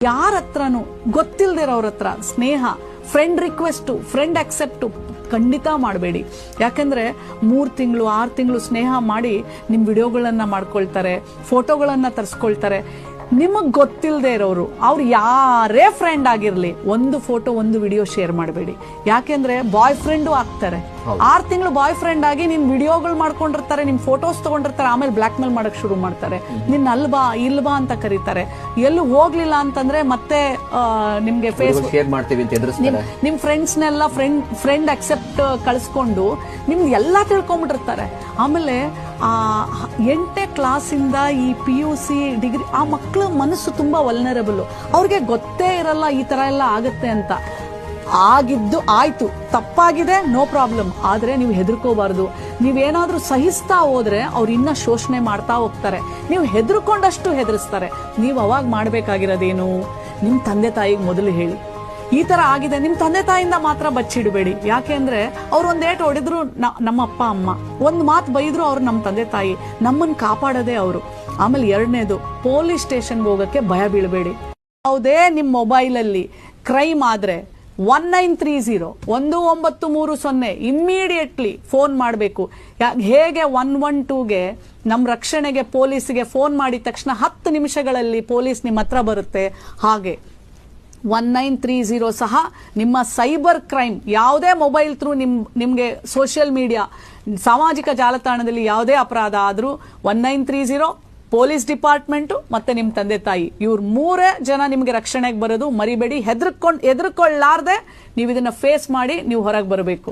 ಯಾರ ಹತ್ರನೂ ಗೊತ್ತಿಲ್ದಿರೋರ ಹತ್ರ ಸ್ನೇಹ, ಫ್ರೆಂಡ್ ರಿಕ್ವೆಸ್ಟ್, ಫ್ರೆಂಡ್ ಅಕ್ಸೆಪ್ಟ್ ಖಂಡಿತ ಮಾಡಬೇಡಿ. ಯಾಕಂದ್ರೆ 3 ತಿಂಗಳು 6 ತಿಂಗಳು ಸ್ನೇಹ ಮಾಡಿ ನಿಮ್ ವಿಡಿಯೋಗಳನ್ನ ಮಾಡ್ಕೊಳ್ತಾರೆ, ಫೋಟೋಗಳನ್ನ ತರಿಸ್ಕೊಳ್ತಾರೆ. ನಿಮಗ್ ಗೊತ್ತಿಲ್ಲದೆ ಇರೋರು, ಅವ್ರು ಯಾರೇ ಫ್ರೆಂಡ್ ಆಗಿರ್ಲಿ, ಒಂದು ಫೋಟೋ ಒಂದು ವಿಡಿಯೋ ಶೇರ್ ಮಾಡಬೇಡಿ. ಯಾಕೆಂದ್ರೆ ಬಾಯ್ ಫ್ರೆಂಡು ಆಗ್ತಾರೆ. 6 ತಿಂಗಳು ಬಾಯ್ ಫ್ರೆಂಡ್ ಆಗಿ ನಿನ್ ವಿಡಿಯೋಗಳು ಮಾಡ್ಕೊಂಡಿರ್ತಾರೆ, ನಿಮ್ ಫೋಟೋಸ್ ತಗೊಂಡಿರ್ತಾರೆ, ಆಮೇಲೆ ಬ್ಲಾಕ್ ಮೇಲ್ ಮಾಡಕ್ ಶುರು ಮಾಡ್ತಾರೆ. ನಿನ್ ಅಲ್ಬಾ ಇಲ್ಬಾ ಅಂತ ಕರೀತಾರೆ. ಎಲ್ಲೂ ಹೋಗ್ಲಿಲ್ಲ ಅಂತಂದ್ರೆ ಮತ್ತೆ ನಿಮ್ಗೆ ಫೇಸ್ಬುಕ್ ಶೇರ್ ಮಾಡ್ತೀವಿ ಅಂತ ಎದುರಿಸ್ತಾರೆ. ನಿಮ್ ಫ್ರೆಂಡ್ಸ್ನೆಲ್ಲ ಫ್ರೆಂಡ್ ಅಕ್ಸೆಪ್ಟ್ ಕಳಿಸ್ಕೊಂಡು ನಿಮ್ಗೆ ಎಲ್ಲಾ ತಿಳ್ಕೊಂಡ್ಬಿಟ್ಟಿರ್ತಾರೆ. ಆಮೇಲೆ 8ನೇ ಕ್ಲಾಸಿಂದ ಈ PUC ಡಿಗ್ರಿ ಆ ಮಕ್ಕಳ ಮನಸ್ಸು ತುಂಬಾ ವಲ್ನರಬಲ್. ಅವ್ರಿಗೆ ಗೊತ್ತೇ ಇರಲ್ಲ ಈ ತರ ಎಲ್ಲ ಆಗತ್ತೆ ಅಂತ. ಆಗಿದ್ದು ಆಯ್ತು, ತಪ್ಪಾಗಿದೆ, ನೋ ಪ್ರಾಬ್ಲಮ್. ಆದ್ರೆ ನೀವು ಹೆದರ್ಕೋಬಾರ್ದು. ನೀವೇನಾದ್ರೂ ಸಹಿಸ್ತಾ ಹೋದ್ರೆ ಅವ್ರು ಇನ್ನ ಶೋಷಣೆ ಮಾಡ್ತಾ ಹೋಗ್ತಾರೆ. ನೀವು ಹೆದರ್ಕೊಂಡಷ್ಟು ಹೆದರ್ಸ್ತಾರೆ. ನೀವು ಅವಾಗ ಮಾಡ್ಬೇಕಾಗಿರೋದೇನು, ನಿಮ್ ತಂದೆ ತಾಯಿಗೆ ಮೊದಲು ಹೇಳಿ ಈ ತರ ಆಗಿದೆ. ನಿಮ್ ತಂದೆ ತಾಯಿಯಿಂದ ಮಾತ್ರ ಬಚ್ಚಿಡಬೇಡಿ. ಯಾಕೆಂದ್ರೆ ಅವ್ರು ಒಂದೇಟು ಹೊಡೆದ್ರು ನಮ್ಮ ಅಪ್ಪ ಅಮ್ಮ, ಒಂದ್ ಮಾತು ಬೈದ್ರು ಅವ್ರು ನಮ್ಮ ತಂದೆ ತಾಯಿ, ನಮ್ಮನ್ನ ಕಾಪಾಡೋದೇ ಅವರು. ಆಮೇಲೆ 2ನೇದು, ಪೊಲೀಸ್ ಸ್ಟೇಷನ್ಗೆ ಹೋಗಕ್ಕೆ ಭಯ ಬೀಳಬೇಡಿ. ಯಾವುದೇ ನಿಮ್ ಮೊಬೈಲ್ ಅಲ್ಲಿ ಕ್ರೈಮ್ ಆದ್ರೆ 1930 1930 ಇಮ್ಮಿಡಿಯೇಟ್ಲಿ ಫೋನ್ ಮಾಡಬೇಕು. ಹೇಗೆ 112ಗೆ ನಮ್ಮ ರಕ್ಷಣೆಗೆ ಪೊಲೀಸ್ಗೆ ಫೋನ್ ಮಾಡಿದ ತಕ್ಷಣ 10 ನಿಮಿಷಗಳಲ್ಲಿ ಪೊಲೀಸ್ ನಿಮ್ಮ ಹತ್ರ ಬರುತ್ತೆ, ಹಾಗೆ 1930 ಸಹ ನಿಮ್ಮ ಸೈಬರ್ ಕ್ರೈಮ್, ಯಾವುದೇ ಮೊಬೈಲ್ ಥ್ರೂ ನಿಮ್ಗೆ ಸೋಷಿಯಲ್ ಮೀಡಿಯಾ, ಸಾಮಾಜಿಕ ಜಾಲತಾಣದಲ್ಲಿ ಯಾವುದೇ ಅಪರಾಧ ಆದ್ರೂ 1930 ಪೊಲೀಸ್ ಡಿಪಾರ್ಟ್ಮೆಂಟ್ ಮತ್ತೆ ನಿಮ್ ತಂದೆ ತಾಯಿ, ಇವ್ರು 3 ಜನ ನಿಮ್ಗೆ ರಕ್ಷಣೆಗೆ ಬರೋದು ಮರಿಬೇಡಿ. ಹೆದರ್ಕೊಳ್ಳಾರ್ದೆ ನೀವು ಇದನ್ನ ಫೇಸ್ ಮಾಡಿ ನೀವು ಹೊರಗೆ ಬರಬೇಕು.